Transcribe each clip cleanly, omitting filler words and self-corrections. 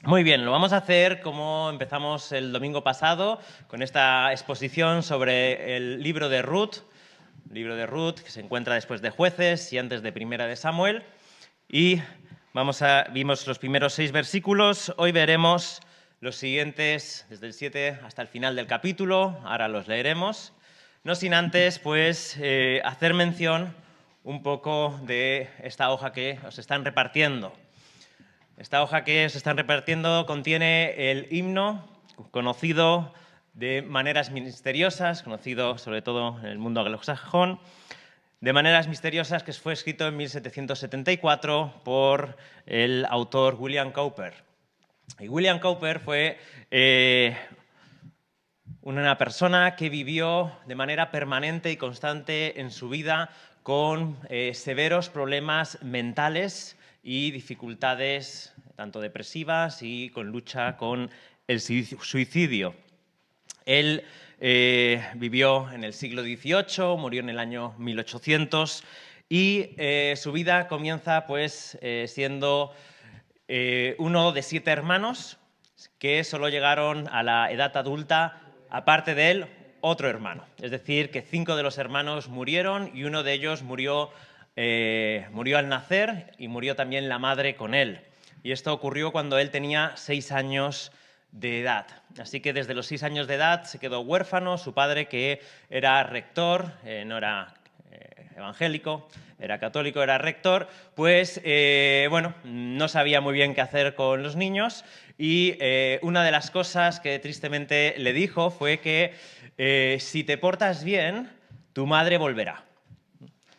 Muy bien, lo vamos a hacer como empezamos el domingo pasado, con esta exposición sobre el libro de Ruth, que se encuentra después de Jueces y antes de Primera de Samuel. Y vimos los primeros 6 versículos, hoy veremos los siguientes, desde el 7 hasta el final del capítulo, ahora los leeremos. No sin antes, pues, hacer mención un poco de esta hoja que os están repartiendo. Esta hoja que se están repartiendo contiene el himno conocido de maneras misteriosas, conocido sobre todo en el mundo anglosajón, de maneras misteriosas, que fue escrito en 1774 por el autor William Cowper. Y William Cowper fue una persona que vivió de manera permanente y constante en su vida con severos problemas mentales y dificultades tanto depresivas y con lucha con el suicidio. Él vivió en el siglo XVIII, murió en el año 1800 y su vida comienza pues siendo uno de 7 hermanos que solo llegaron a la edad adulta, aparte de él, otro hermano. Es decir, que 5 de los hermanos murieron y uno de ellos murió al nacer y murió también la madre con él. Y esto ocurrió cuando él tenía 6 años de edad. Así que desde los 6 años de edad se quedó huérfano. Su padre, que era rector, no era evangélico, era católico, era rector, pues bueno, no sabía muy bien qué hacer con los niños y una de las cosas que tristemente le dijo fue que si te portas bien, tu madre volverá.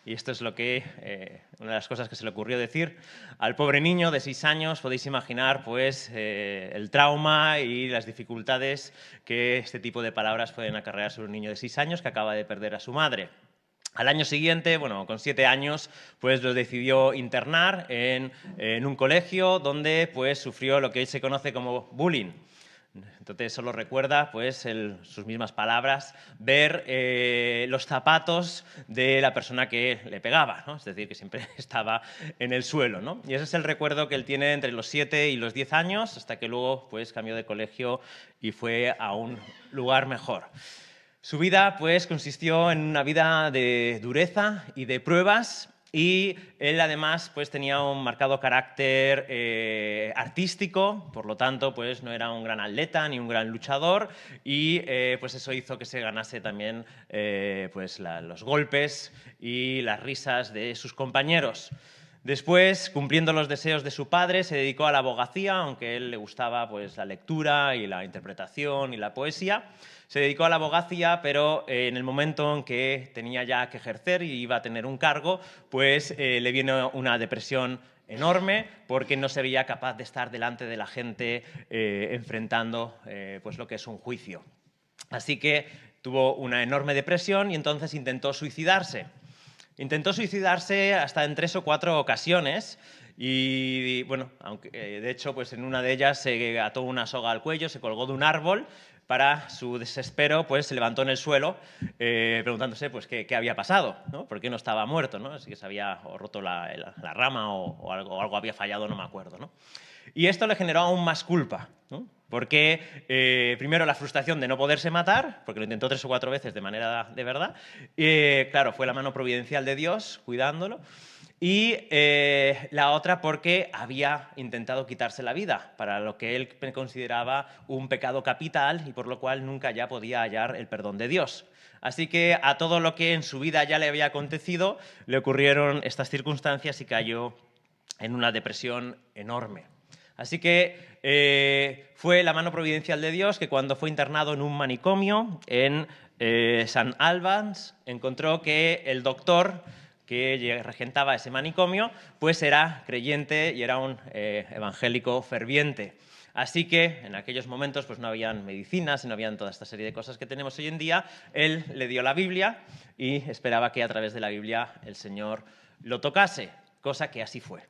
Y esto es lo que, una de las cosas que se le ocurrió decir al pobre niño de 6 años. Podéis imaginar pues, el trauma y las dificultades que este tipo de palabras pueden acarrear sobre un niño de 6 años que acaba de perder a su madre. Al año siguiente, bueno, con 7 años, pues lo decidió internar en un colegio donde pues, sufrió lo que hoy se conoce como bullying. Entonces solo recuerda, pues, sus mismas palabras, ver los zapatos de la persona que le pegaba, ¿no? Es decir, que siempre estaba en el suelo, ¿no? Y ese es el recuerdo que él tiene entre los 7 y los 10 años, hasta que luego pues, cambió de colegio y fue a un lugar mejor. Su vida pues, consistió en una vida de dureza y de pruebas, y él además pues, tenía un marcado carácter artístico, por lo tanto pues, no era un gran atleta ni un gran luchador, y pues eso hizo que se ganase también pues, los golpes y las risas de sus compañeros. Después, cumpliendo los deseos de su padre, se dedicó a la abogacía, aunque a él le gustaba pues, la lectura y la interpretación y la poesía. Se dedicó a la abogacía, pero en el momento en que tenía ya que ejercer y iba a tener un cargo, pues le vino una depresión enorme porque no se veía capaz de estar delante de la gente enfrentando pues lo que es un juicio. Así que tuvo una enorme depresión y entonces intentó suicidarse. Intentó suicidarse hasta en 3 o 4 ocasiones y, bueno, aunque, de hecho, pues en una de ellas se ató una soga al cuello, se colgó de un árbol. Para su desespero, pues se levantó en el suelo preguntándose pues, qué había pasado, ¿no? ¿Por qué no estaba muerto? ¿No? Así que se había roto la rama o algo había fallado, no me acuerdo, ¿no? Y esto le generó aún más culpa, ¿no? Porque primero la frustración de no poderse matar, porque lo intentó 3 o 4 veces de manera de verdad, claro, fue la mano providencial de Dios cuidándolo, y la otra porque había intentado quitarse la vida, para lo que él consideraba un pecado capital y por lo cual nunca ya podía hallar el perdón de Dios. Así que a todo lo que en su vida ya le había acontecido le ocurrieron estas circunstancias y cayó en una depresión enorme. Así que fue la mano providencial de Dios que cuando fue internado en un manicomio en St. Albans, encontró que el doctor que regentaba ese manicomio pues era creyente y era un evangélico ferviente. Así que en aquellos momentos pues no habían medicinas, no habían toda esta serie de cosas que tenemos hoy en día. Él le dio la Biblia y esperaba que a través de la Biblia el Señor lo tocase, cosa que así fue.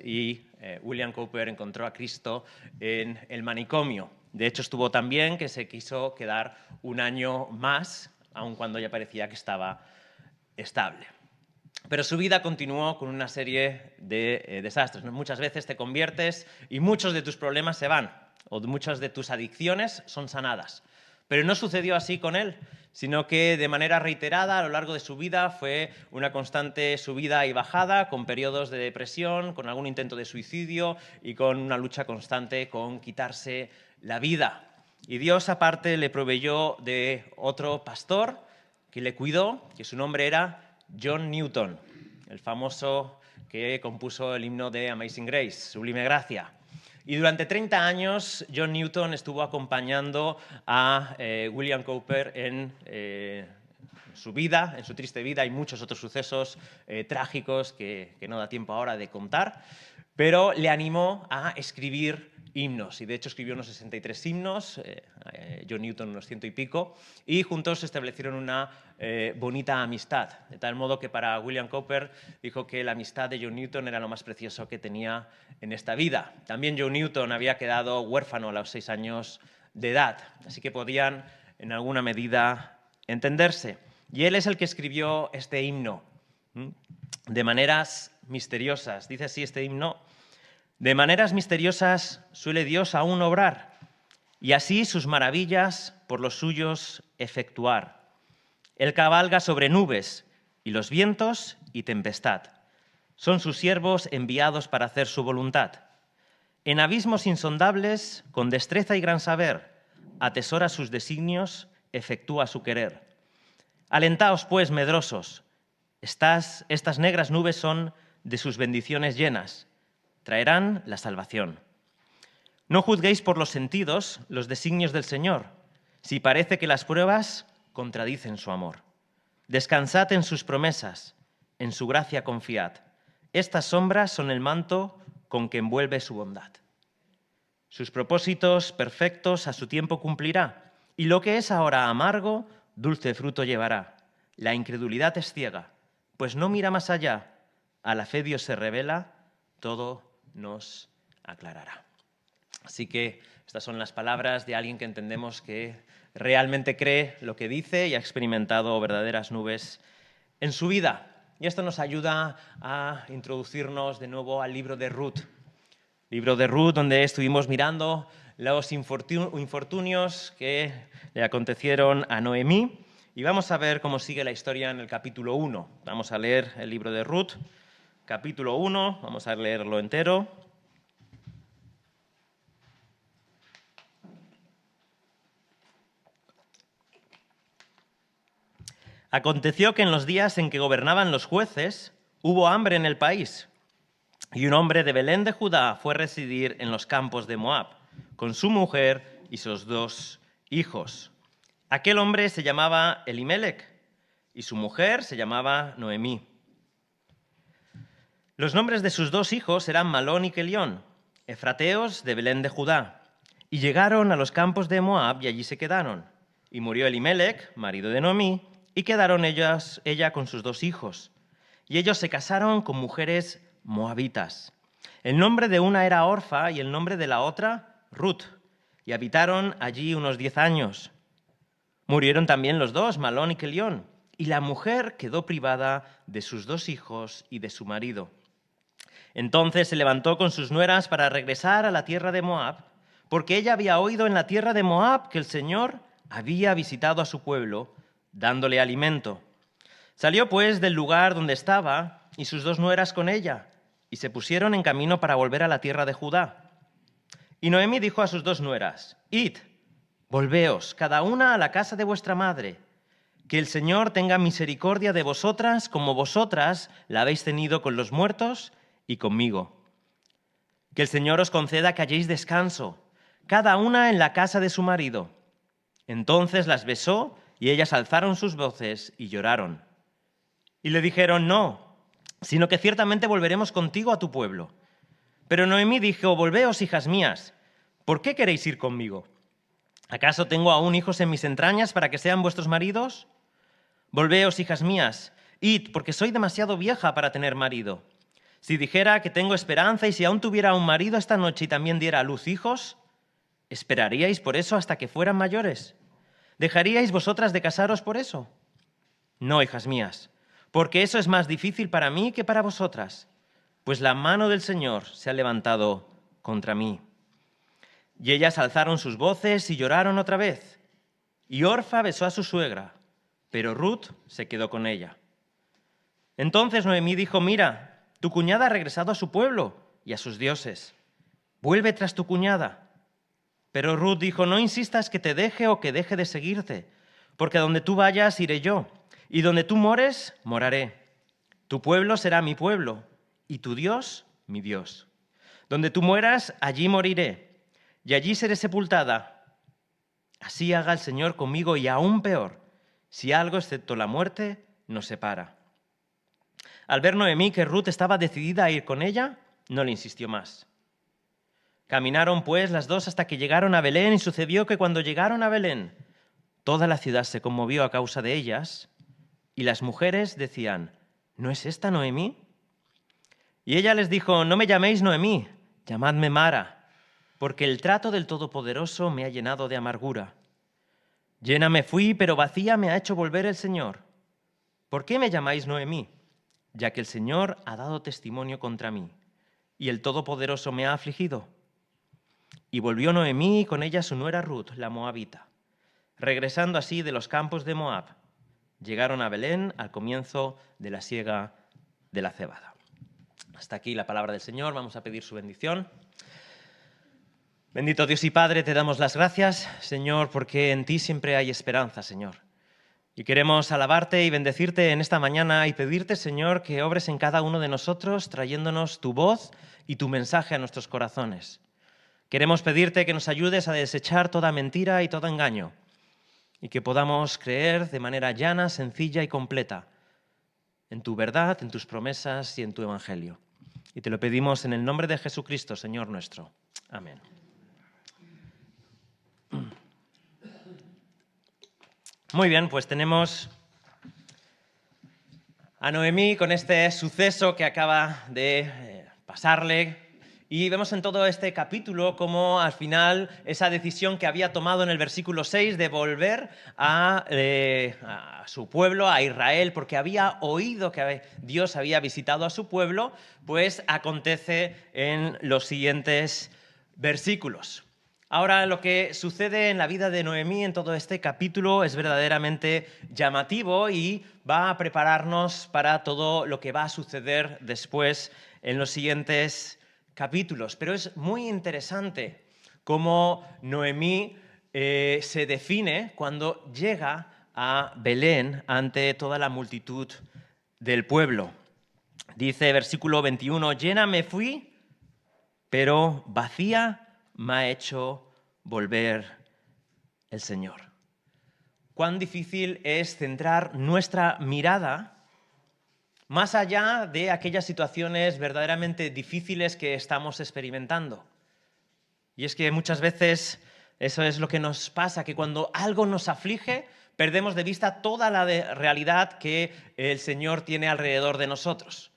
Y William Cowper encontró a Cristo en el manicomio. De hecho, estuvo tan bien que se quiso quedar un año más, aun cuando ya parecía que estaba estable. Pero su vida continuó con una serie de desastres. Muchas veces te conviertes y muchos de tus problemas se van, o muchas de tus adicciones son sanadas. Pero no sucedió así con él, sino que de manera reiterada a lo largo de su vida fue una constante subida y bajada, con periodos de depresión, con algún intento de suicidio y con una lucha constante con quitarse la vida. Y Dios aparte le proveyó de otro pastor que le cuidó, que su nombre era John Newton, el famoso que compuso el himno de Amazing Grace, Sublime Gracia. Y durante 30 años John Newton estuvo acompañando a William Cowper en su vida, en su triste vida, y muchos otros sucesos trágicos que no da tiempo ahora de contar, pero le animó a escribir himnos, y de hecho escribió unos 63 himnos, John Newton unos 100 y pico, y juntos establecieron una bonita amistad, de tal modo que para William Cowper dijo que la amistad de John Newton era lo más precioso que tenía en esta vida. También John Newton había quedado huérfano a los 6 años de edad, así que podían en alguna medida entenderse. Y él es el que escribió este himno, de maneras misteriosas. Dice así este himno: de maneras misteriosas suele Dios aún obrar, y así sus maravillas por los suyos efectuar. Él cabalga sobre nubes, y los vientos y tempestad son sus siervos enviados para hacer su voluntad. En abismos insondables, con destreza y gran saber, atesora sus designios, efectúa su querer. Alentaos, pues, medrosos, estas negras nubes son de sus bendiciones llenas, traerán la salvación. No juzguéis por los sentidos los designios del Señor, si parece que las pruebas contradicen su amor. Descansad en sus promesas, en su gracia confiad. Estas sombras son el manto con que envuelve su bondad. Sus propósitos perfectos a su tiempo cumplirá, y lo que es ahora amargo, dulce fruto llevará. La incredulidad es ciega, pues no mira más allá. A la fe Dios se revela, todo nos aclarará. Así que estas son las palabras de alguien que entendemos que realmente cree lo que dice y ha experimentado verdaderas nubes en su vida. Y esto nos ayuda a introducirnos de nuevo al libro de Ruth. Libro de Ruth, donde estuvimos mirando los infortunios que le acontecieron a Noemí. Y vamos a ver cómo sigue la historia en el capítulo 1. Vamos a leer el libro de Ruth, capítulo 1, vamos a leerlo entero. Aconteció que en los días en que gobernaban los jueces, hubo hambre en el país, y un hombre de Belén de Judá fue a residir en los campos de Moab, con su mujer y sus 2 hijos. Aquel hombre se llamaba Elimelec, y su mujer se llamaba Noemí. Los nombres de sus 2 hijos eran Malón y Kelión, efrateos de Belén de Judá, y llegaron a los campos de Moab y allí se quedaron. Y murió Elimelec, marido de Noemí, y quedaron ella con sus 2 hijos. Y ellos se casaron con mujeres moabitas. El nombre de una era Orfa y el nombre de la otra Ruth, y habitaron allí unos 10 años. Murieron también los 2, Malón y Kelión, y la mujer quedó privada de sus 2 hijos y de su marido. Entonces se levantó con sus nueras para regresar a la tierra de Moab, porque ella había oído en la tierra de Moab que el Señor había visitado a su pueblo, dándole alimento. Salió pues del lugar donde estaba y sus 2 nueras con ella, y se pusieron en camino para volver a la tierra de Judá. Y Noemí dijo a sus 2 nueras: Id, volveos, cada una a la casa de vuestra madre, que el Señor tenga misericordia de vosotras como vosotras la habéis tenido con los muertos y conmigo. Que el Señor os conceda que halléis descanso, cada una en la casa de su marido. Entonces las besó, y ellas alzaron sus voces y lloraron. Y le dijeron: no, sino que ciertamente volveremos contigo a tu pueblo. Pero Noemí dijo: volveos, hijas mías, ¿por qué queréis ir conmigo? ¿Acaso tengo aún hijos en mis entrañas para que sean vuestros maridos? Volveos, hijas mías, id, porque soy demasiado vieja para tener marido. Si dijera que tengo esperanza y si aún tuviera un marido esta noche y también diera a luz hijos, ¿esperaríais por eso hasta que fueran mayores? ¿Dejaríais vosotras de casaros por eso? No, hijas mías, porque eso es más difícil para mí que para vosotras, pues la mano del Señor se ha levantado contra mí. Y ellas alzaron sus voces y lloraron otra vez. Y Orfa besó a su suegra, pero Ruth se quedó con ella. Entonces Noemí dijo: mira, tu cuñada ha regresado a su pueblo y a sus dioses. Vuelve tras tu cuñada. Pero Ruth dijo: no insistas que te deje o que deje de seguirte, porque a donde tú vayas iré yo, y donde tú mores, moraré. Tu pueblo será mi pueblo, y tu Dios, mi Dios. Donde tú mueras, allí moriré, y allí seré sepultada. Así haga el Señor conmigo, y aún peor, si algo excepto la muerte nos separa. Al ver Noemí que Ruth estaba decidida a ir con ella, no le insistió más. Caminaron pues las dos hasta que llegaron a Belén, y sucedió que cuando llegaron a Belén, toda la ciudad se conmovió a causa de ellas, y las mujeres decían: ¿no es esta Noemí? Y ella les dijo: no me llaméis Noemí, llamadme Mara, porque el trato del Todopoderoso me ha llenado de amargura. Llena me fui, pero vacía me ha hecho volver el Señor. ¿Por qué me llamáis Noemí? Ya que el Señor ha dado testimonio contra mí, y el Todopoderoso me ha afligido. Y volvió Noemí y con ella su nuera Ruth, la moabita. Regresando así de los campos de Moab, llegaron a Belén al comienzo de la siega de la cebada. Hasta aquí la palabra del Señor. Vamos a pedir su bendición. Bendito Dios y Padre, te damos las gracias, Señor, porque en ti siempre hay esperanza, Señor. Y queremos alabarte y bendecirte en esta mañana y pedirte, Señor, que obres en cada uno de nosotros, trayéndonos tu voz y tu mensaje a nuestros corazones. Queremos pedirte que nos ayudes a desechar toda mentira y todo engaño, y que podamos creer de manera llana, sencilla y completa en tu verdad, en tus promesas y en tu evangelio. Y te lo pedimos en el nombre de Jesucristo, Señor nuestro. Amén. Muy bien, pues tenemos a Noemí con este suceso que acaba de pasarle. Y vemos en todo este capítulo cómo al final esa decisión que había tomado en el versículo 6 de volver a su pueblo, a Israel, porque había oído que Dios había visitado a su pueblo, pues acontece en los siguientes versículos. Ahora, lo que sucede en la vida de Noemí en todo este capítulo es verdaderamente llamativo y va a prepararnos para todo lo que va a suceder después en los siguientes capítulos. Pero es muy interesante cómo Noemí se define cuando llega a Belén ante toda la multitud del pueblo. Dice versículo 21, llena me fui, pero vacía me ha hecho volver el Señor. Cuán difícil es centrar nuestra mirada más allá de aquellas situaciones verdaderamente difíciles que estamos experimentando. Y es que muchas veces eso es lo que nos pasa, que cuando algo nos aflige, perdemos de vista toda la realidad que el Señor tiene alrededor de nosotros.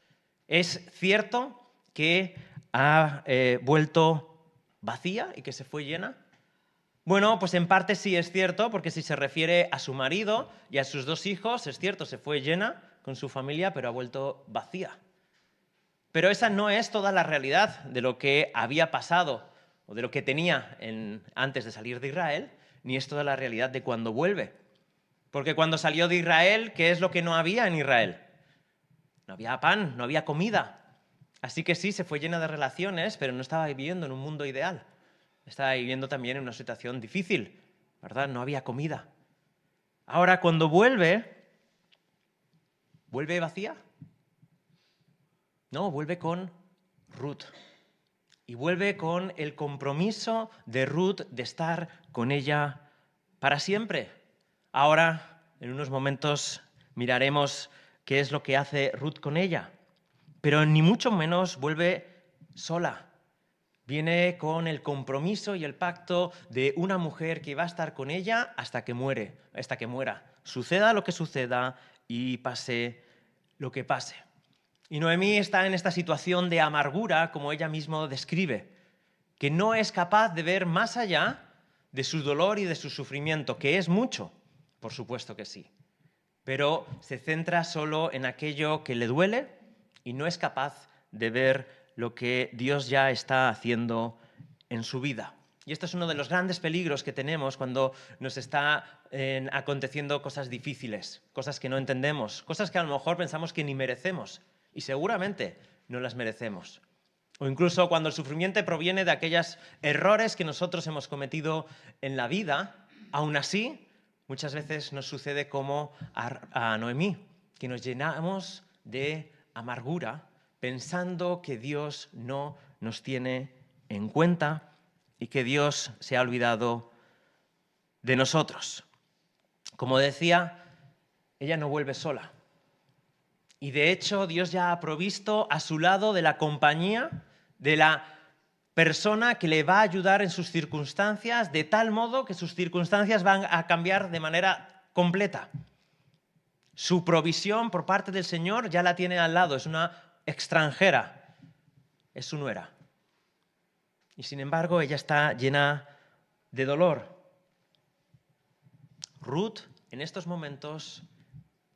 Es cierto que ha vuelto vacía y que se fue llena. Bueno, pues en parte sí es cierto, porque si se refiere a su marido y a sus dos hijos, es cierto, se fue llena con su familia, pero ha vuelto vacía. Pero esa no es toda la realidad de lo que había pasado o de lo que tenía antes de salir de Israel, ni es toda la realidad de cuando vuelve. Porque cuando salió de Israel, ¿qué es lo que no había en Israel? No había pan, no había comida. Así que sí, se fue llena de relaciones, pero no estaba viviendo en un mundo ideal. Estaba viviendo también en una situación difícil, ¿verdad? No había comida. Ahora, cuando vuelve vacía. No, vuelve con Ruth. Y vuelve con el compromiso de Ruth de estar con ella para siempre. Ahora, en unos momentos, miraremos qué es lo que hace Ruth con ella. Pero ni mucho menos vuelve sola. Viene con el compromiso y el pacto de una mujer que va a estar con ella hasta que muera. Suceda lo que suceda y pase lo que pase. Y Noemí está en esta situación de amargura, como ella misma describe, que no es capaz de ver más allá de su dolor y de su sufrimiento, que es mucho, por supuesto que sí. pero se centra solo en aquello que le duele y no es capaz de ver lo que Dios ya está haciendo en su vida. Y esto es uno de los grandes peligros que tenemos cuando nos está aconteciendo cosas difíciles, cosas que no entendemos, cosas que a lo mejor pensamos que ni merecemos y seguramente no las merecemos. O incluso cuando el sufrimiento proviene de aquellos errores que nosotros hemos cometido en la vida, aún así, muchas veces nos sucede como a Noemí, que nos llenamos de amargura pensando que Dios no nos tiene en cuenta y que Dios se ha olvidado de nosotros. Como decía, ella no vuelve sola. Y de hecho, Dios ya ha provisto a su lado de la compañía de la persona que le va a ayudar en sus circunstancias, de tal modo que sus circunstancias van a cambiar de manera completa. Su provisión por parte del Señor ya la tiene al lado, es una extranjera, es su nuera. Y sin embargo, ella está llena de dolor. Ruth, en estos momentos,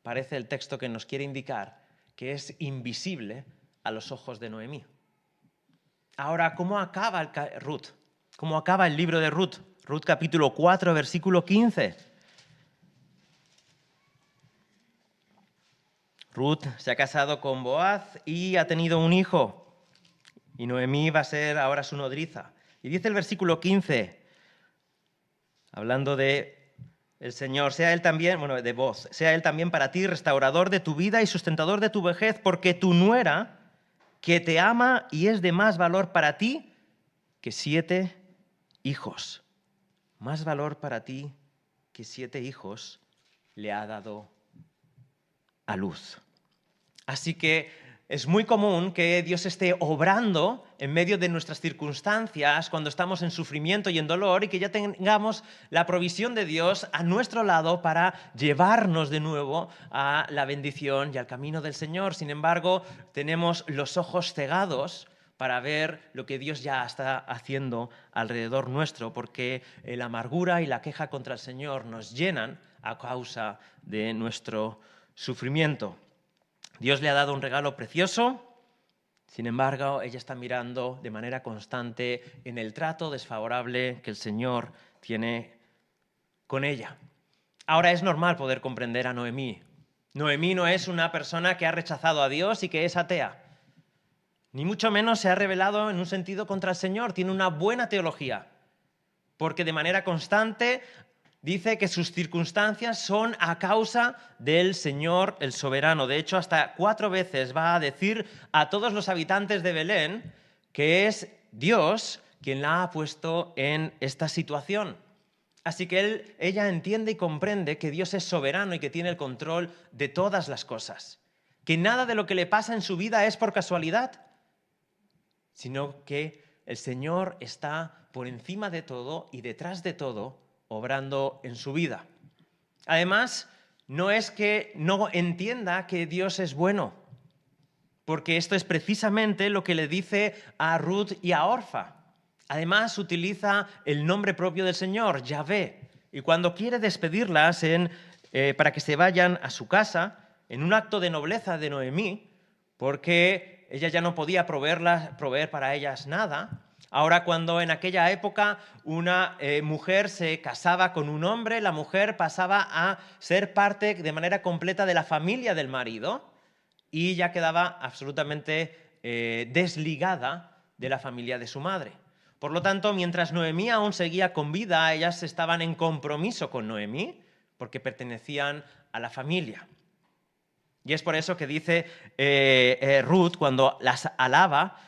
parece el texto que nos quiere indicar que es invisible a los ojos de Noemí. Ahora, ¿cómo acaba Ruth? ¿Cómo acaba el libro de Ruth? Ruth capítulo 4, versículo 15. Ruth se ha casado con Boaz y ha tenido un hijo. Y Noemí va a ser ahora su nodriza. Y dice el versículo 15, hablando de el Señor, sea Él también, de Boaz, sea Él también para ti restaurador de tu vida y sustentador de tu vejez, porque tu nuera, que te ama y es de más valor para ti que 7 hijos. Más valor para ti que 7 hijos le ha dado a luz. Así que es muy común que Dios esté obrando en medio de nuestras circunstancias cuando estamos en sufrimiento y en dolor y que ya tengamos la provisión de Dios a nuestro lado para llevarnos de nuevo a la bendición y al camino del Señor. Sin embargo, tenemos los ojos cegados para ver lo que Dios ya está haciendo alrededor nuestro, porque la amargura y la queja contra el Señor nos llenan a causa de nuestro sufrimiento. Dios le ha dado un regalo precioso, sin embargo, ella está mirando de manera constante en el trato desfavorable que el Señor tiene con ella. Ahora es normal poder comprender a Noemí. Noemí no es una persona que ha rechazado a Dios y que es atea. Ni mucho menos se ha rebelado en un sentido contra el Señor. Tiene una buena teología, porque de manera constante dice que sus circunstancias son a causa del Señor, el soberano. De hecho, hasta 4 veces va a decir a todos los habitantes de Belén que es Dios quien la ha puesto en esta situación. Así que ella entiende y comprende que Dios es soberano y que tiene el control de todas las cosas. Que nada de lo que le pasa en su vida es por casualidad, sino que el Señor está por encima de todo y detrás de todo, obrando en su vida. Además, no es que no entienda que Dios es bueno, porque esto es precisamente lo que le dice a Ruth y a Orfa. Además, utiliza el nombre propio del Señor, Yahvé, y cuando quiere despedirlas para que se vayan a su casa, en un acto de nobleza de Noemí, porque ella ya no podía proveer para ellas nada. Ahora, cuando en aquella época una mujer se casaba con un hombre, la mujer pasaba a ser parte de manera completa de la familia del marido y ya quedaba absolutamente desligada de la familia de su madre. Por lo tanto, mientras Noemí aún seguía con vida, ellas estaban en compromiso con Noemí porque pertenecían a la familia. Y es por eso que dice Ruth, cuando las alaba,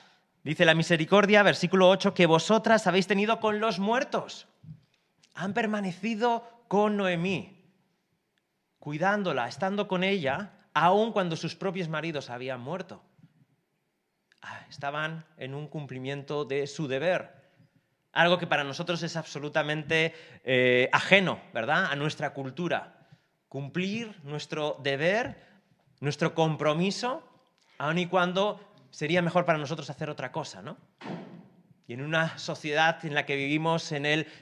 dice la misericordia, versículo 8, que vosotras habéis tenido con los muertos. Han permanecido con Noemí, cuidándola, estando con ella, aun cuando sus propios maridos habían muerto. Estaban en un cumplimiento de su deber. Algo que para nosotros es absolutamente ajeno, ¿verdad?, a nuestra cultura. Cumplir nuestro deber, nuestro compromiso, aun y cuando sería mejor para nosotros hacer otra cosa, ¿no? Y en una sociedad en la que vivimos,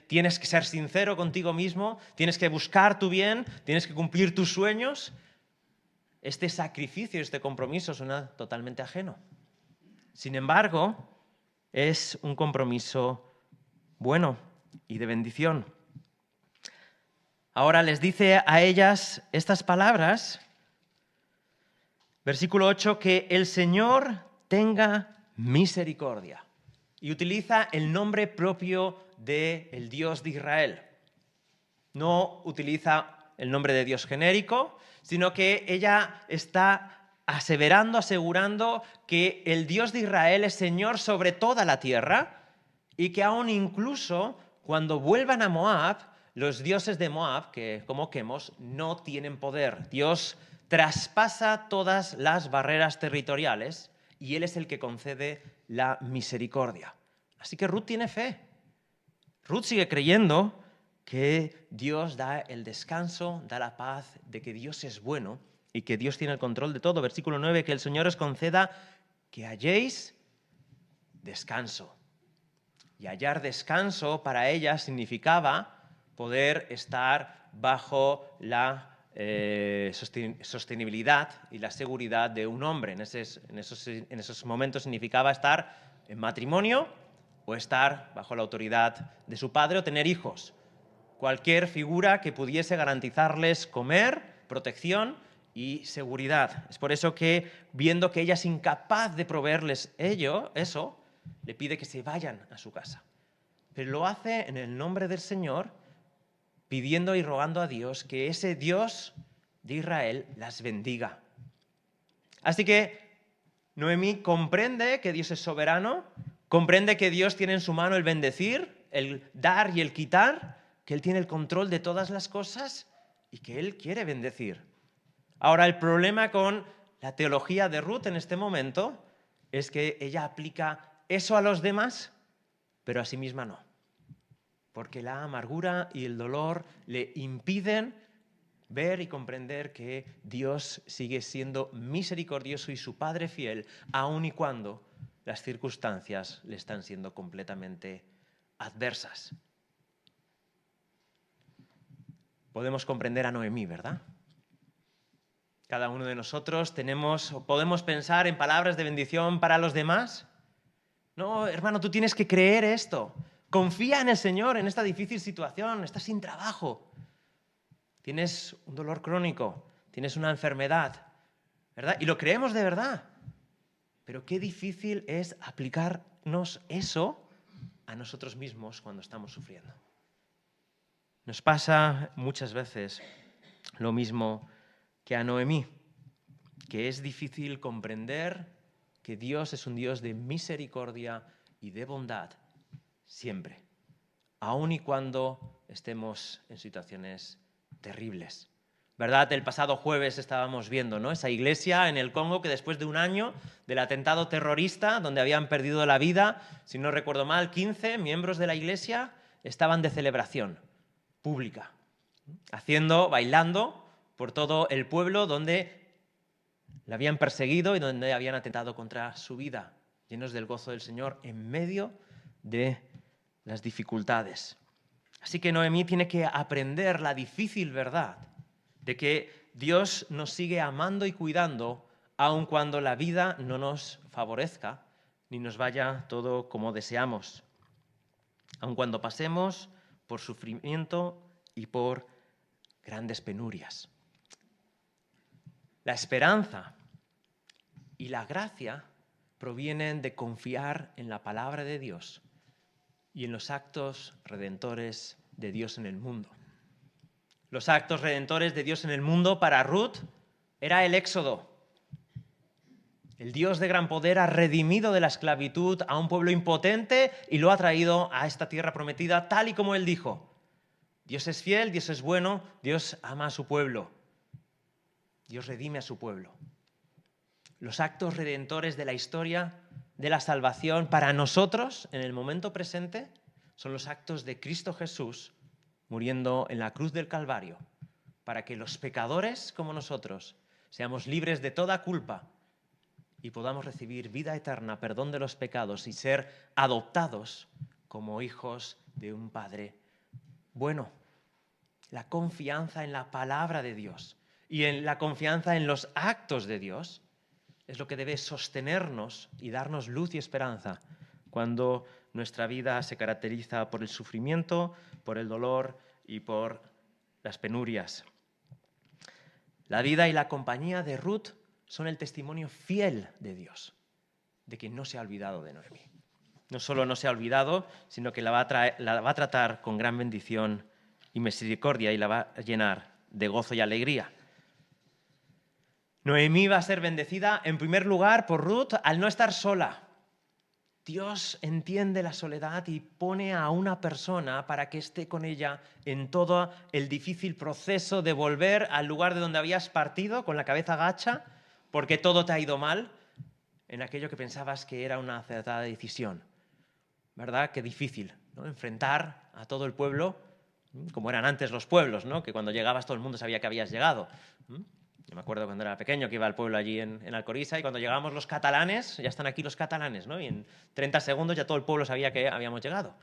tienes que ser sincero contigo mismo, tienes que buscar tu bien, tienes que cumplir tus sueños, este sacrificio, este compromiso suena totalmente ajeno. Sin embargo, es un compromiso bueno y de bendición. Ahora les dice a ellas estas palabras, versículo 8, que el Señor tenga misericordia. Y utiliza el nombre propio del Dios de Israel. No utiliza el nombre de Dios genérico, sino que ella está asegurando que el Dios de Israel es Señor sobre toda la tierra y que aún incluso cuando vuelvan a Moab, los dioses de Moab, que como Quemos, no tienen poder. Dios traspasa todas las barreras territoriales y Él es el que concede la misericordia. Así que Ruth tiene fe. Ruth sigue creyendo que Dios da el descanso, da la paz, de que Dios es bueno y que Dios tiene el control de todo. Versículo 9, que el Señor os conceda que halléis descanso. Y hallar descanso para ella significaba poder estar bajo la sostenibilidad y la seguridad de un hombre. En esos momentos significaba estar en matrimonio o estar bajo la autoridad de su padre o tener hijos. Cualquier figura que pudiese garantizarles comer, protección y seguridad. Es por eso que, viendo que ella es incapaz de proveerles eso, le pide que se vayan a su casa. Pero lo hace en el nombre del Señor, pidiendo y rogando a Dios que ese Dios de Israel las bendiga. Así que Noemí comprende que Dios es soberano, comprende que Dios tiene en su mano el bendecir, el dar y el quitar, que Él tiene el control de todas las cosas y que Él quiere bendecir. Ahora, el problema con la teología de Ruth en este momento es que ella aplica eso a los demás, pero a sí misma no. Porque la amargura y el dolor le impiden ver y comprender que Dios sigue siendo misericordioso y su Padre fiel, aun y cuando las circunstancias le están siendo completamente adversas. Podemos comprender a Noemí, ¿verdad? Cada uno de nosotros podemos pensar en palabras de bendición para los demás. No, hermano, tú tienes que creer esto. Confía en el Señor en esta difícil situación. Estás sin trabajo. Tienes un dolor crónico. Tienes una enfermedad. ¿Verdad? Y lo creemos de verdad. Pero qué difícil es aplicarnos eso a nosotros mismos cuando estamos sufriendo. Nos pasa muchas veces lo mismo que a Noemí, que es difícil comprender que Dios es un Dios de misericordia y de bondad siempre, aun y cuando estemos en situaciones terribles. ¿Verdad? El pasado jueves estábamos viendo, ¿no?, esa iglesia en el Congo que después de un año del atentado terrorista, donde habían perdido la vida, si no recuerdo mal, 15 miembros de la iglesia estaban de celebración pública, bailando por todo el pueblo donde la habían perseguido y donde habían atentado contra su vida, llenos del gozo del Señor en medio de las dificultades. Así que Noemí tiene que aprender la difícil verdad de que Dios nos sigue amando y cuidando aun cuando la vida no nos favorezca ni nos vaya todo como deseamos, aun cuando pasemos por sufrimiento y por grandes penurias. La esperanza y la gracia provienen de confiar en la palabra de Dios y en los actos redentores de Dios en el mundo. Los actos redentores de Dios en el mundo para Ruth era el éxodo. El Dios de gran poder ha redimido de la esclavitud a un pueblo impotente y lo ha traído a esta tierra prometida tal y como Él dijo. Dios es fiel, Dios es bueno, Dios ama a su pueblo. Dios redime a su pueblo. Los actos redentores de la historia de la salvación para nosotros en el momento presente son los actos de Cristo Jesús muriendo en la cruz del Calvario para que los pecadores como nosotros seamos libres de toda culpa y podamos recibir vida eterna, perdón de los pecados y ser adoptados como hijos de un Padre bueno. La confianza en la palabra de Dios y en la confianza en los actos de Dios es lo que debe sostenernos y darnos luz y esperanza cuando nuestra vida se caracteriza por el sufrimiento, por el dolor y por las penurias. La vida y la compañía de Ruth son el testimonio fiel de Dios, de que no se ha olvidado de Noemí. No solo no se ha olvidado, sino que la va a tratar con gran bendición y misericordia y la va a llenar de gozo y alegría. Noemí va a ser bendecida en primer lugar por Ruth al no estar sola. Dios entiende la soledad y pone a una persona para que esté con ella en todo el difícil proceso de volver al lugar de donde habías partido con la cabeza gacha porque todo te ha ido mal en aquello que pensabas que era una acertada decisión. ¿Verdad? Qué difícil, ¿no? Enfrentar a todo el pueblo, como eran antes los pueblos, ¿no? Que cuando llegabas todo el mundo sabía que habías llegado. Yo me acuerdo cuando era pequeño que iba al pueblo allí en Alcoriza y cuando llegábamos los catalanes, ya están aquí los catalanes, ¿no? Y en 30 segundos ya todo el pueblo sabía que habíamos llegado.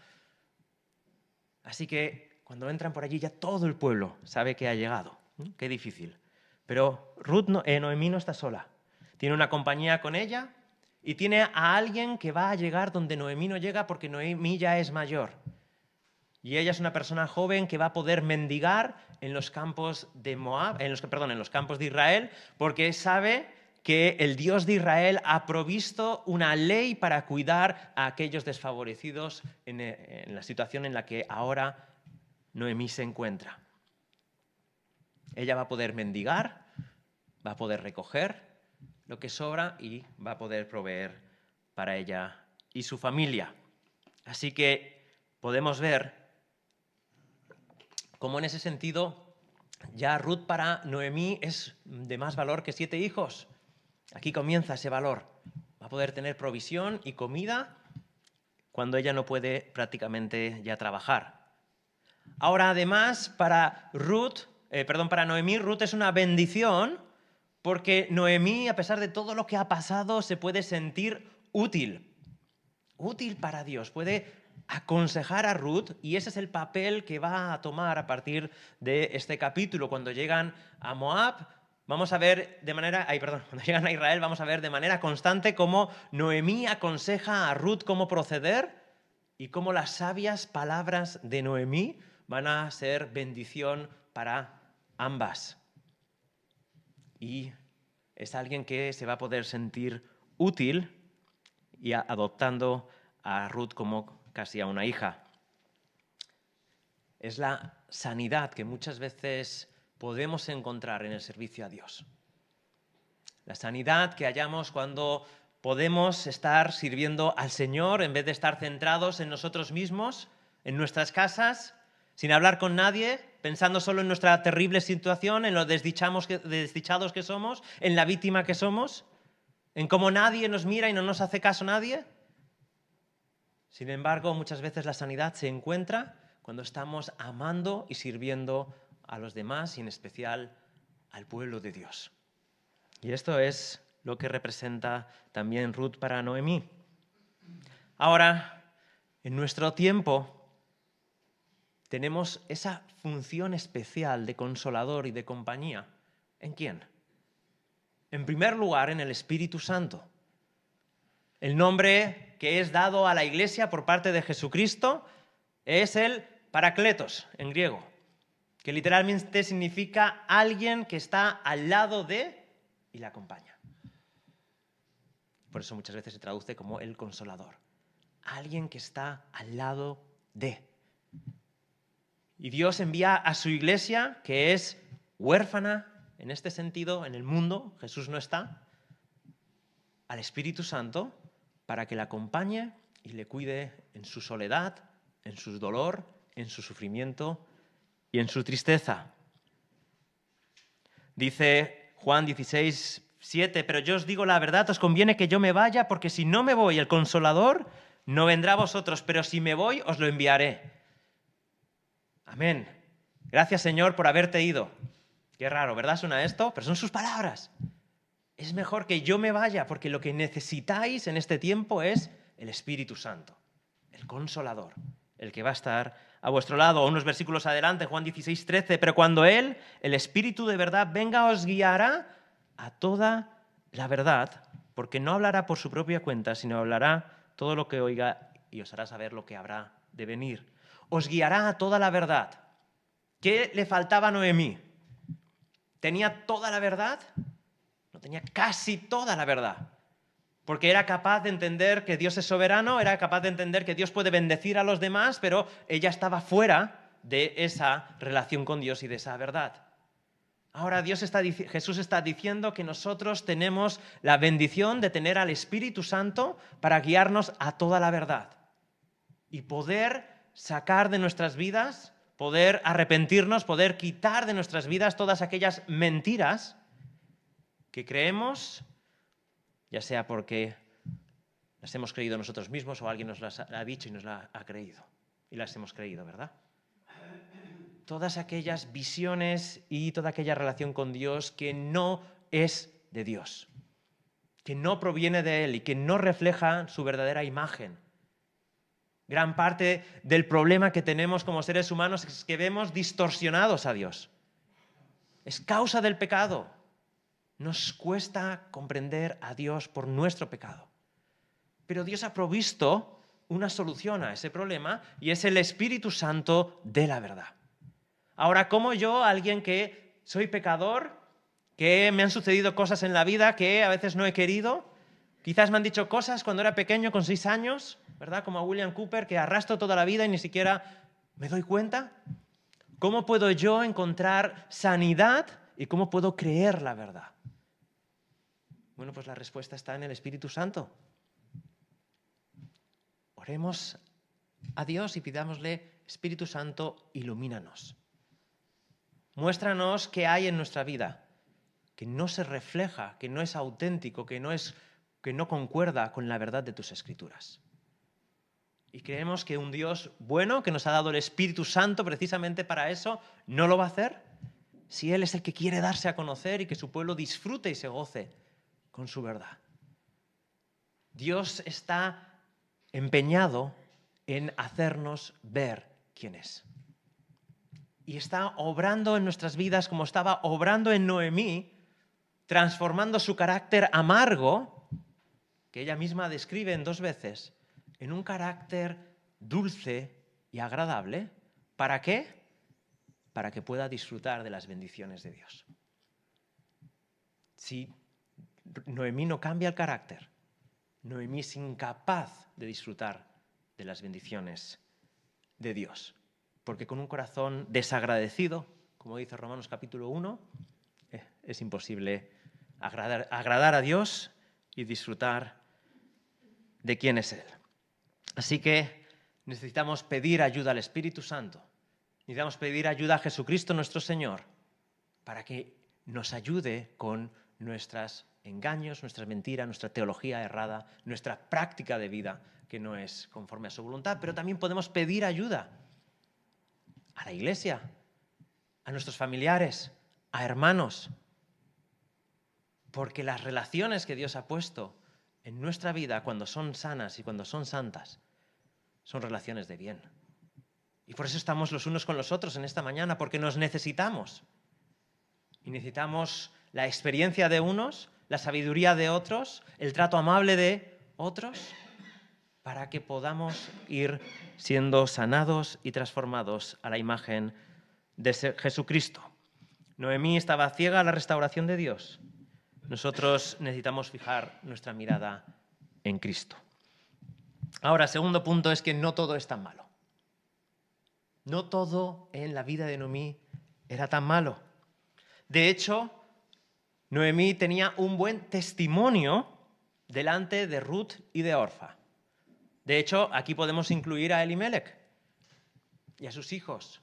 Así que cuando entran por allí ya todo el pueblo sabe que ha llegado. Qué difícil. Pero Noemí no está sola. Tiene una compañía con ella y tiene a alguien que va a llegar donde Noemí no llega porque Noemí ya es mayor. Y ella es una persona joven que va a poder mendigar en los campos de en los campos de Israel, porque sabe que el Dios de Israel ha provisto una ley para cuidar a aquellos desfavorecidos en la situación en la que ahora Noemí se encuentra. Ella va a poder mendigar, va a poder recoger lo que sobra y va a poder proveer para ella y su familia. Así que podemos ver cómo en ese sentido ya Ruth para Noemí es de más valor que 7 hijos. Aquí comienza ese valor. Va a poder tener provisión y comida cuando ella no puede prácticamente ya trabajar. Ahora, además, para Noemí, Ruth es una bendición porque Noemí, a pesar de todo lo que ha pasado, se puede sentir útil. Útil para Dios. Puede aconsejar a Ruth y ese es el papel que va a tomar a partir de este capítulo. Cuando llegan a Moab, vamos a ver cuando llegan a Israel, vamos a ver de manera constante cómo Noemí aconseja a Ruth cómo proceder y cómo las sabias palabras de Noemí van a ser bendición para ambas. Y es alguien que se va a poder sentir útil y adoptando a Ruth como casi a una hija. Es la sanidad que muchas veces podemos encontrar en el servicio a Dios. La sanidad que hallamos cuando podemos estar sirviendo al Señor en vez de estar centrados en nosotros mismos, en nuestras casas, sin hablar con nadie, pensando solo en nuestra terrible situación, en lo desdichados que somos, en la víctima que somos, en cómo nadie nos mira y no nos hace caso nadie. Sin embargo, muchas veces la sanidad se encuentra cuando estamos amando y sirviendo a los demás y en especial al pueblo de Dios. Y esto es lo que representa también Ruth para Noemí. Ahora, en nuestro tiempo, tenemos esa función especial de consolador y de compañía. ¿En quién? En primer lugar, en el Espíritu Santo. El nombre que es dado a la Iglesia por parte de Jesucristo es el Parakletos, en griego, que literalmente significa alguien que está al lado de y la acompaña. Por eso muchas veces se traduce como el consolador. Alguien que está al lado de. Y Dios envía a su Iglesia, que es huérfana en este sentido, en el mundo, Jesús no está, al Espíritu Santo para que la acompañe y le cuide en su soledad, en su dolor, en su sufrimiento y en su tristeza. Dice Juan 16:7, pero yo os digo la verdad, os conviene que yo me vaya, porque si no me voy, el Consolador no vendrá a vosotros, pero si me voy, os lo enviaré. Amén. Gracias, Señor, por haberte ido. Qué raro, ¿verdad? Suena esto, pero son sus palabras. Es mejor que yo me vaya, porque lo que necesitáis en este tiempo es el Espíritu Santo, el Consolador, el que va a estar a vuestro lado. Unos versículos adelante, Juan 16:13, pero cuando Él, el Espíritu de verdad, venga, os guiará a toda la verdad, porque no hablará por su propia cuenta, sino hablará todo lo que oiga y os hará saber lo que habrá de venir. Os guiará a toda la verdad. ¿Qué le faltaba a Noemí? ¿Tenía toda la verdad? No, tenía casi toda la verdad. Porque era capaz de entender que Dios es soberano, era capaz de entender que Dios puede bendecir a los demás, pero ella estaba fuera de esa relación con Dios y de esa verdad. Ahora Jesús está diciendo que nosotros tenemos la bendición de tener al Espíritu Santo para guiarnos a toda la verdad y poder sacar de nuestras vidas, poder arrepentirnos, poder quitar de nuestras vidas todas aquellas mentiras que creemos, ya sea porque las hemos creído nosotros mismos o alguien nos las ha dicho y nos las ha creído. Y las hemos creído, ¿verdad? Todas aquellas visiones y toda aquella relación con Dios que no es de Dios, que no proviene de Él y que no refleja su verdadera imagen. Gran parte del problema que tenemos como seres humanos es que vemos distorsionados a Dios. Es causa del pecado. Nos cuesta comprender a Dios por nuestro pecado. Pero Dios ha provisto una solución a ese problema y es el Espíritu Santo de la verdad. Ahora, ¿cómo yo, alguien que soy pecador, que me han sucedido cosas en la vida que a veces no he querido, quizás me han dicho cosas cuando era pequeño, con 6 años, ¿verdad? Como a William Cooper, que arrastro toda la vida y ni siquiera me doy cuenta. ¿Cómo puedo yo encontrar sanidad y cómo puedo creer la verdad? Bueno, pues la respuesta está en el Espíritu Santo. Oremos a Dios y pidámosle, Espíritu Santo, ilumínanos. Muéstranos qué hay en nuestra vida que no se refleja, que no es auténtico, que no concuerda con la verdad de tus Escrituras. Y creemos que un Dios bueno, que nos ha dado el Espíritu Santo precisamente para eso, no lo va a hacer si Él es el que quiere darse a conocer y que su pueblo disfrute y se goce con su verdad. Dios está empeñado en hacernos ver quién es. Y está obrando en nuestras vidas como estaba obrando en Noemí, transformando su carácter amargo, que ella misma describe en 2 veces, en un carácter dulce y agradable. ¿Para qué? Para que pueda disfrutar de las bendiciones de Dios. Si Noemí no cambia el carácter, Noemí es incapaz de disfrutar de las bendiciones de Dios. Porque con un corazón desagradecido, como dice Romanos capítulo 1, es imposible agradar a Dios y disfrutar de quién es Él. Así que necesitamos pedir ayuda al Espíritu Santo. Necesitamos pedir ayuda a Jesucristo nuestro Señor para que nos ayude con nuestros engaños, nuestras mentiras, nuestra teología errada, nuestra práctica de vida que no es conforme a su voluntad. Pero también podemos pedir ayuda a la iglesia, a nuestros familiares, a hermanos. Porque las relaciones que Dios ha puesto en nuestra vida cuando son sanas y cuando son santas son relaciones de bien. Y por eso estamos los unos con los otros en esta mañana, porque nos necesitamos. Y necesitamos la experiencia de unos, la sabiduría de otros, el trato amable de otros, para que podamos ir siendo sanados y transformados a la imagen de Jesucristo. Noemí estaba ciega a la restauración de Dios. Nosotros necesitamos fijar nuestra mirada en Cristo. Ahora, segundo punto es que no todo es tan malo. No todo en la vida de Noemí era tan malo. De hecho, Noemí tenía un buen testimonio delante de Ruth y de Orfa. De hecho, aquí podemos incluir a Elimelech y a sus hijos,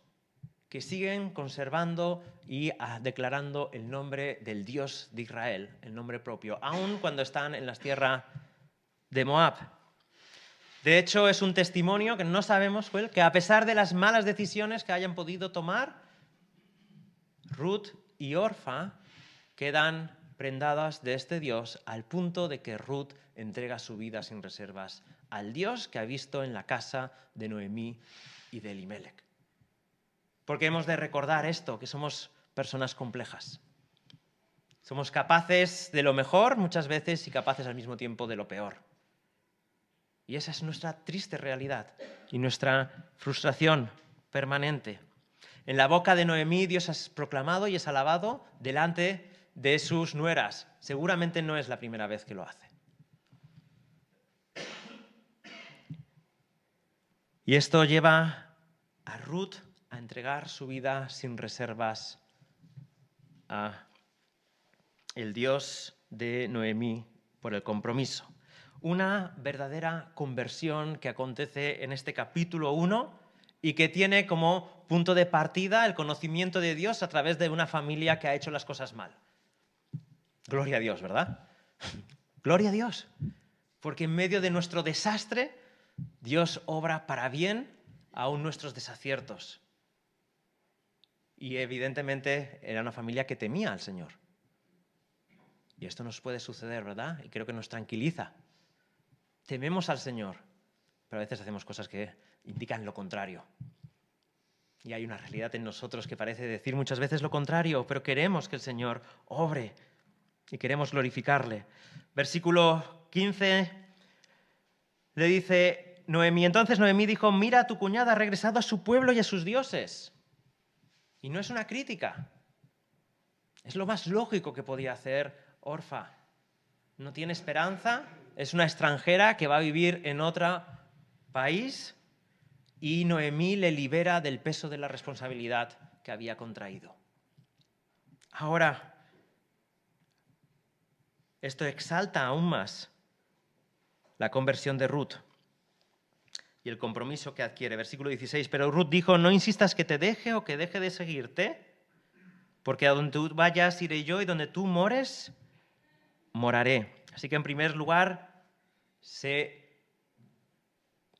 que siguen conservando y declarando el nombre del Dios de Israel, el nombre propio, aun cuando están en las tierras de Moab. De hecho, es un testimonio que no sabemos, que a pesar de las malas decisiones que hayan podido tomar, Ruth y Orfa quedan prendadas de este Dios al punto de que Ruth entrega su vida sin reservas al Dios que ha visto en la casa de Noemí y de Elimelec. Porque hemos de recordar esto, que somos personas complejas. Somos capaces de lo mejor muchas veces y capaces al mismo tiempo de lo peor. Y esa es nuestra triste realidad y nuestra frustración permanente. En la boca de Noemí Dios es proclamado y es alabado delante de sus nueras. Seguramente no es la primera vez que lo hace. Y esto lleva a Ruth a entregar su vida sin reservas a el Dios de Noemí por el compromiso. Una verdadera conversión que acontece en este capítulo 1 y que tiene como punto de partida el conocimiento de Dios a través de una familia que ha hecho las cosas mal. Gloria a Dios, ¿verdad? Gloria a Dios. Porque en medio de nuestro desastre, Dios obra para bien aún nuestros desaciertos. Y evidentemente era una familia que temía al Señor. Y esto nos puede suceder, ¿verdad? Y creo que nos tranquiliza. Tememos al Señor, pero a veces hacemos cosas que indican lo contrario. Y hay una realidad en nosotros que parece decir muchas veces lo contrario, pero queremos que el Señor obre y queremos glorificarle. Versículo 15 le dice Noemí. Entonces Noemí dijo: mira, tu cuñada ha regresado a su pueblo y a sus dioses. Y no es una crítica. Es lo más lógico que podía hacer Orfa. No tiene esperanza, es una extranjera que va a vivir en otro país y Noemí le libera del peso de la responsabilidad que había contraído. Ahora, esto exalta aún más la conversión de Ruth y el compromiso que adquiere. Versículo 16, pero Ruth dijo: no insistas que te deje o que deje de seguirte, porque a donde tú vayas iré yo y donde tú mores, moraré. Así que en primer lugar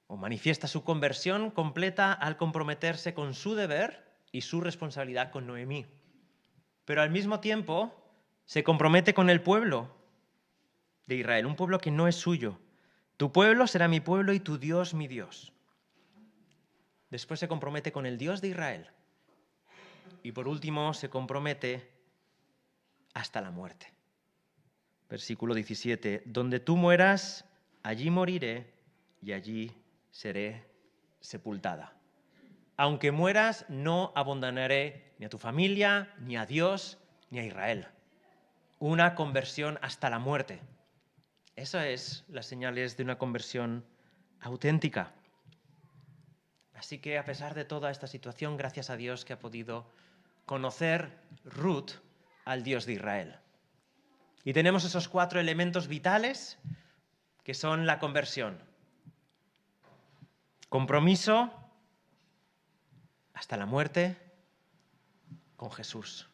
manifiesta su conversión completa al comprometerse con su deber y su responsabilidad con Noemí. Pero al mismo tiempo se compromete con el pueblo de Israel, un pueblo que no es suyo. Tu pueblo será mi pueblo y tu Dios mi Dios. Después se compromete con el Dios de Israel. Y por último se compromete hasta la muerte. Versículo 17, donde tú mueras, allí moriré y allí seré sepultada. Aunque mueras, no abandonaré ni a tu familia, ni a Dios, ni a Israel. Una conversión hasta la muerte. Esa es las señales de una conversión auténtica. Así que a pesar de toda esta situación, gracias a Dios que ha podido conocer Ruth al Dios de Israel. Y tenemos esos 4 elementos vitales que son la conversión. Compromiso hasta la muerte con Jesús.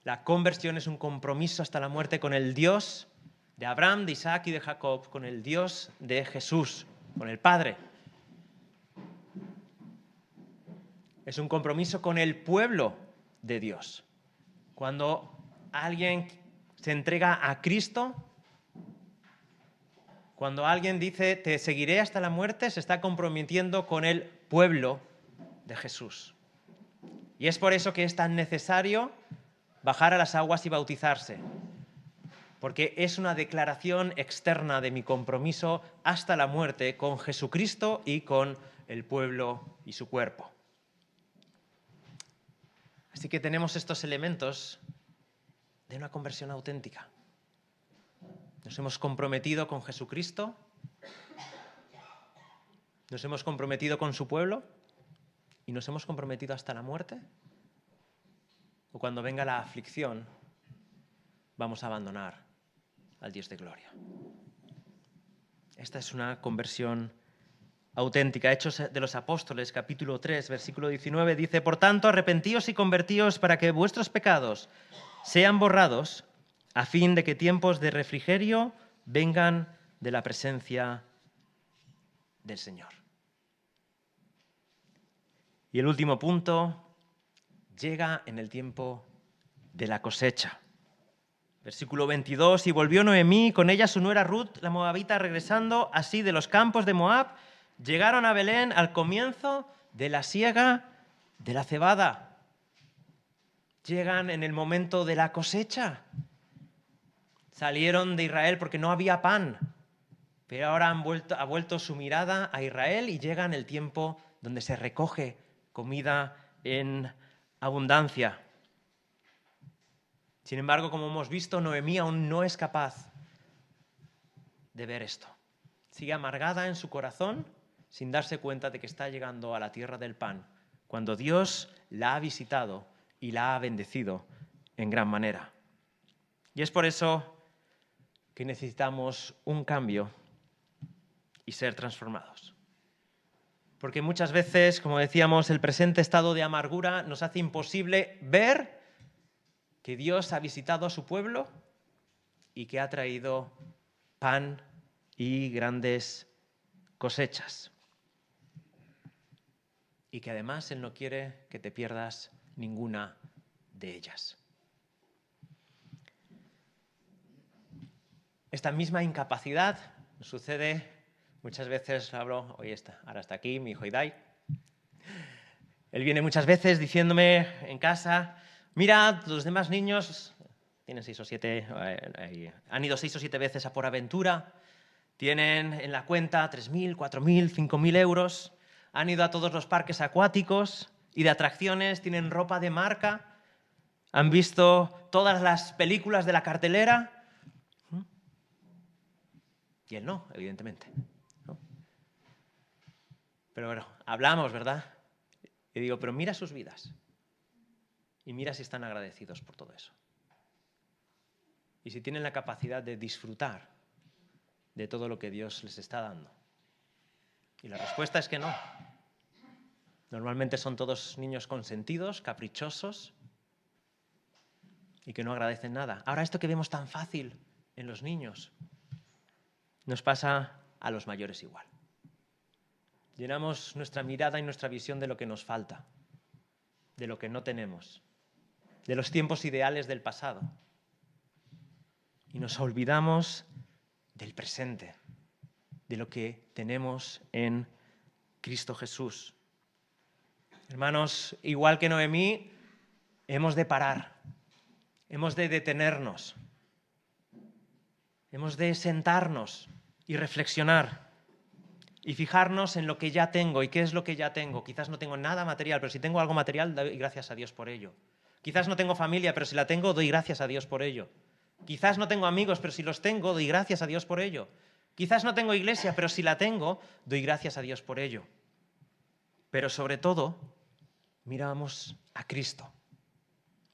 La conversión es un compromiso hasta la muerte con el Dios de Abraham, de Isaac y de Jacob, con el Dios de Jesús, con el Padre. Es un compromiso con el pueblo de Dios. Cuando alguien se entrega a Cristo, cuando alguien dice te seguiré hasta la muerte, se está comprometiendo con el pueblo de Jesús. Y es por eso que es tan necesario bajar a las aguas y bautizarse, porque es una declaración externa de mi compromiso hasta la muerte con Jesucristo y con el pueblo y su cuerpo. Así que tenemos estos elementos de una conversión auténtica. Nos hemos comprometido con Jesucristo, nos hemos comprometido con su pueblo y nos hemos comprometido hasta la muerte. O cuando venga la aflicción, vamos a abandonar al Dios de gloria. Esta es una conversión auténtica. Hechos de los Apóstoles, capítulo 3, versículo 19, dice: por tanto, arrepentíos y convertíos para que vuestros pecados sean borrados, a fin de que tiempos de refrigerio vengan de la presencia del Señor. Y el último punto, llega en el tiempo de la cosecha. Versículo 22, y volvió Noemí, con ella su nuera Ruth, la moabita, regresando así de los campos de Moab, llegaron a Belén al comienzo de la siega de la cebada. Llegan en el momento de la cosecha. Salieron de Israel porque no había pan, pero ahora ha vuelto su mirada a Israel y llega en el tiempo donde se recoge comida en abundancia. Sin embargo, como hemos visto, Noemí aún no es capaz de ver esto. Sigue amargada en su corazón sin darse cuenta de que está llegando a la tierra del pan, cuando Dios la ha visitado y la ha bendecido en gran manera. Y es por eso que necesitamos un cambio y ser transformados. Porque muchas veces, como decíamos, el presente estado de amargura nos hace imposible ver que Dios ha visitado a su pueblo y que ha traído pan y grandes cosechas. Y que además Él no quiere que te pierdas ninguna de ellas. Esta misma incapacidad nos sucede muchas veces. Ahora está aquí mi hijo Idai. Él viene muchas veces diciéndome en casa: mira, los demás niños tienen 6 o 7, han ido 6 o 7 veces a Por Aventura, tienen en la cuenta 3.000, 4.000, 5.000 euros, han ido a todos los parques acuáticos y de atracciones, tienen ropa de marca, han visto todas las películas de la cartelera. Y él no, evidentemente. ¿No? Pero bueno, hablamos, ¿verdad? Y digo, pero mira sus vidas. Y mira si están agradecidos por todo eso. Y si tienen la capacidad de disfrutar de todo lo que Dios les está dando. Y la respuesta es que no. Normalmente son todos niños consentidos, caprichosos y que no agradecen nada. Ahora, esto que vemos tan fácil en los niños nos pasa a los mayores igual. Llenamos nuestra mirada y nuestra visión de lo que nos falta, de lo que no tenemos, de los tiempos ideales del pasado. Y nos olvidamos del presente, de lo que tenemos en Cristo Jesús. Hermanos, igual que Noemí, hemos de parar, hemos de detenernos, hemos de sentarnos y reflexionar y fijarnos en lo que ya tengo. ¿Y qué es lo que ya tengo? Quizás no tengo nada material, pero si tengo algo material, doy gracias a Dios por ello. Quizás no tengo familia, pero si la tengo, doy gracias a Dios por ello. Quizás no tengo amigos, pero si los tengo, doy gracias a Dios por ello. Quizás no tengo iglesia, pero si la tengo, doy gracias a Dios por ello. Pero sobre todo, miramos a Cristo.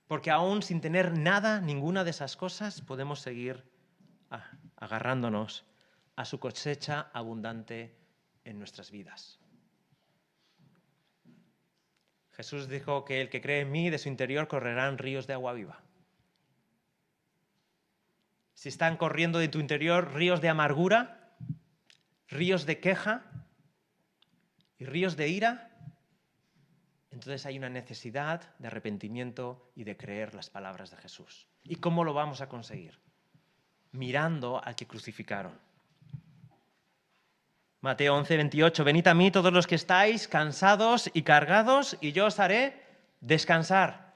Porque aún sin tener nada, ninguna de esas cosas, podemos seguir agarrándonos a su cosecha abundante en nuestras vidas. Jesús dijo que el que cree en mí, de su interior correrán ríos de agua viva. Si están corriendo de tu interior ríos de amargura, ríos de queja y ríos de ira, entonces hay una necesidad de arrepentimiento y de creer las palabras de Jesús. ¿Y cómo lo vamos a conseguir? Mirando al que crucificaron. Mateo 11, 28, venid a mí todos los que estáis cansados y cargados y yo os haré descansar.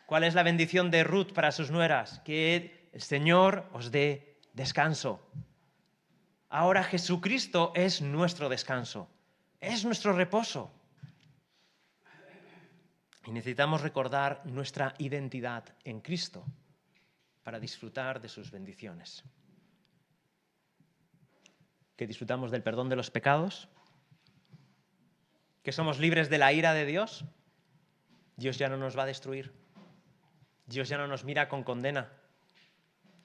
¿Cuál es la bendición de Ruth para sus nueras? Que el Señor os dé descanso. Ahora Jesucristo es nuestro descanso, es nuestro reposo. Y necesitamos recordar nuestra identidad en Cristo para disfrutar de sus bendiciones. Que disfrutamos del perdón de los pecados, que somos libres de la ira de Dios. Dios ya no nos va a destruir. Dios ya no nos mira con condena.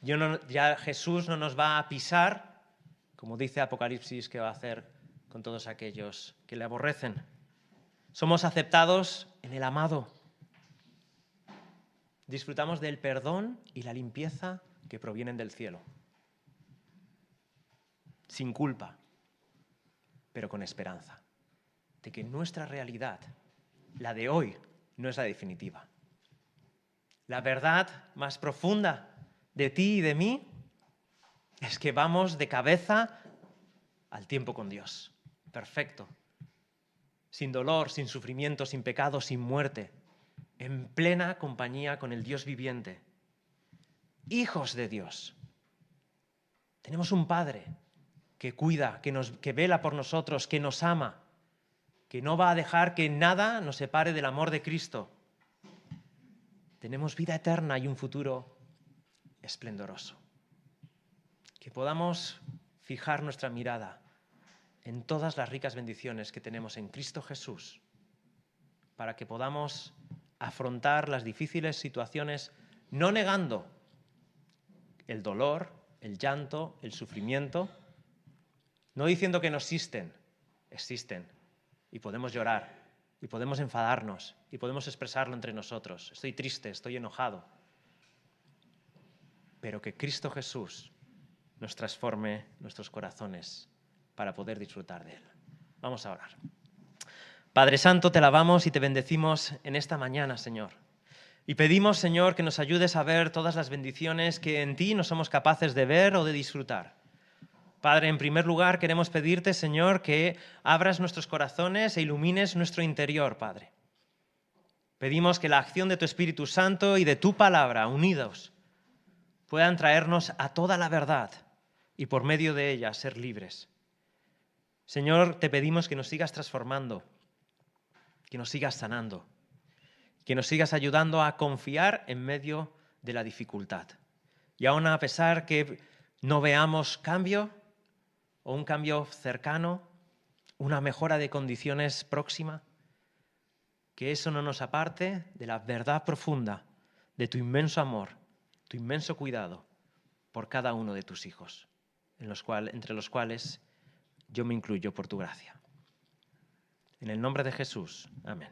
Ya Jesús no nos va a pisar, como dice Apocalipsis que va a hacer con todos aquellos que le aborrecen. Somos aceptados en el amado. Disfrutamos del perdón y la limpieza que provienen del cielo. Sin culpa, pero con esperanza, de que nuestra realidad, la de hoy, no es la definitiva. La verdad más profunda de ti y de mí es que vamos de cabeza al tiempo con Dios. Perfecto. Sin dolor, sin sufrimiento, sin pecado, sin muerte. En plena compañía con el Dios viviente. Hijos de Dios. Tenemos un Padre que cuida, que vela por nosotros, que nos ama, que no va a dejar que nada nos separe del amor de Cristo. Tenemos vida eterna y un futuro esplendoroso. Que podamos fijar nuestra mirada en todas las ricas bendiciones que tenemos en Cristo Jesús, para que podamos afrontar las difíciles situaciones no negando el dolor, el llanto, el sufrimiento, no diciendo que no existen, existen, y podemos llorar, y podemos enfadarnos, y podemos expresarlo entre nosotros. Estoy triste, estoy enojado, pero que Cristo Jesús nos transforme nuestros corazones para poder disfrutar de Él. Vamos a orar. Padre Santo, te alabamos y te bendecimos en esta mañana, Señor. Y pedimos, Señor, que nos ayudes a ver todas las bendiciones que en ti no somos capaces de ver o de disfrutar. Padre, en primer lugar queremos pedirte, Señor, que abras nuestros corazones e ilumines nuestro interior, Padre. Pedimos que la acción de tu Espíritu Santo y de tu palabra, unidos, puedan traernos a toda la verdad y por medio de ella ser libres. Señor, te pedimos que nos sigas transformando, que nos sigas sanando, que nos sigas ayudando a confiar en medio de la dificultad. Y aún a pesar que no veamos cambio o un cambio cercano, una mejora de condiciones próxima, que eso no nos aparte de la verdad profunda de tu inmenso amor, tu inmenso cuidado por cada uno de tus hijos, entre los cuales yo me incluyo por tu gracia. En el nombre de Jesús. Amén.